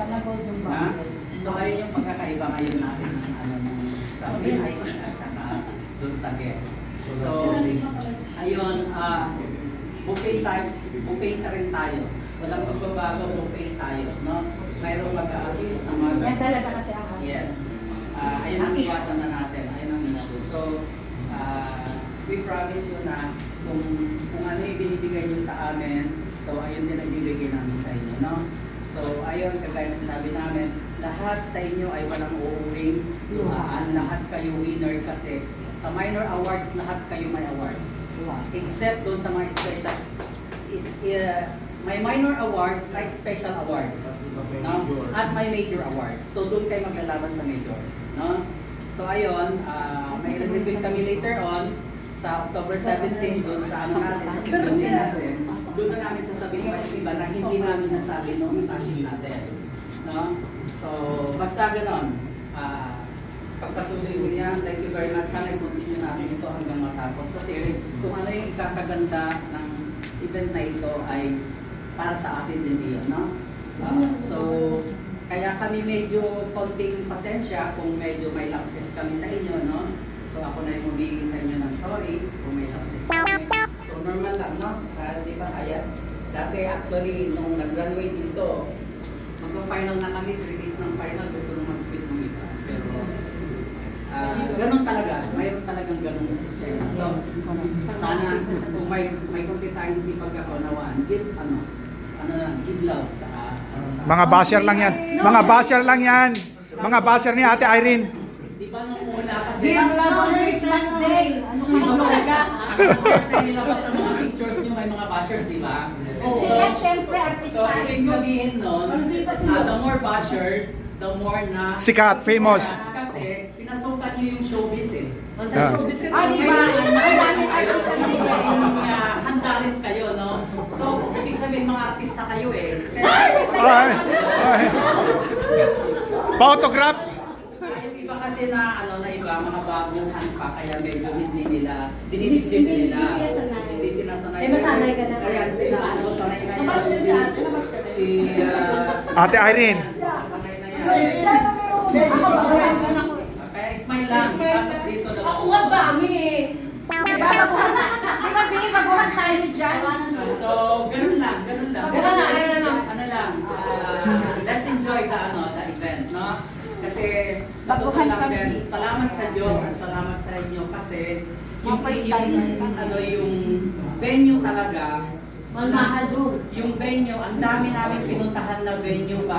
Sana gold yung Na? bakit. So ayun yung pagkakaiba ngayon natin sa VIP at saka doon sa guest. So ayun, buffet ka rin tayo. Walang pagbabago, buffet tayo, no? Mayroong mag-assist ng mga Yan talaga kasi ako. yes. Ayun ang iwasan na natin, ayun ang issue. So we promise you na kung ano yung binibigay nyo sa amin, so ayun din ang bibigay namin sa inyo, no? So ayun, kagaya ng sinabi namin, lahat sa inyo ay walang uuwing luhaan, lahat kayo winner kasi sa minor awards, lahat kayo may awards. Except doon sa mga special, may minor awards, like special awards, no? At may major awards. So doon kayo maglalaban sa major, no? So ayun, may reveal kami later on sa October 17 doon sa ano natin, sa pagdating natin. Doon na namin sasabihin pa yung iba na hindi namin nasabi noong session natin, no? So basta ganon, pagpatuloy mo yan, thank you very much. Sana i-continue natin ito hanggang matapos. Kasi kung ano yung ikakaganda ng event na ito ay para sa atin din iyon, no? So, kaya kami medyo konting pasensya kung medyo may lapses kami sa inyo, no? So, ako na yung humingi sa inyo ng sorry kung may lapses kami. So, normal lang, no? Di ba kaya? Dati actually, nung nag-graduate dito, mag-final na kami, 3 days ng final, gusto nung mag-quit ng iba. Pero, ganun talaga, mayroon talagang ganung sistema. So, sana kung may kunti tayong hindi pagkakaunawaan, give give love sa Mga basher lang yan. Mga basher lang yan. Mga basher ni Ate Irene. di ba nung una kasi Give love on Christmas Day. Ano ka Diba, talaga? first time nilabas ang mga pictures nyo, may mga bashers, di ba? Sila syempre artist So, ibig sabihin nun, the more bashers, the more na Sikat, famous. kasi pinasukan nyo yung showbiz eh. Ah. Di ba? Ang daming artist ang Kaya handa rin kayo, no? So, ibig sabihin mga artista kayo eh. Ay, ay. Pa-autograph. Yung iba kasi na, na iba, mga baguhan pa, kaya medyo hindi nila, dinidisip nila. Hindi sila sanay. Hindi sila sanay. Eh, masanay ka na. Kaya sila, sanay na yan. Si, Ate Irene. sanay na yan. Ako ba? Wala ko eh. Kaya smile lang, pasok dito lang. Ako nga dami eh. Di ba, Bi? Baguhan tayo dyan. So, ganun lang, ganun lang. Ganun lang, ganun lang. Ano lang, let's enjoy the event, no? Kasi, sa totoo Baguhan lang kami din, dito. salamat sa Diyos at salamat sa inyo kasi yung, Okay, yung venue talaga, Mahal-mahal doon. yung venue, ang dami namin pinuntahan na venue ba?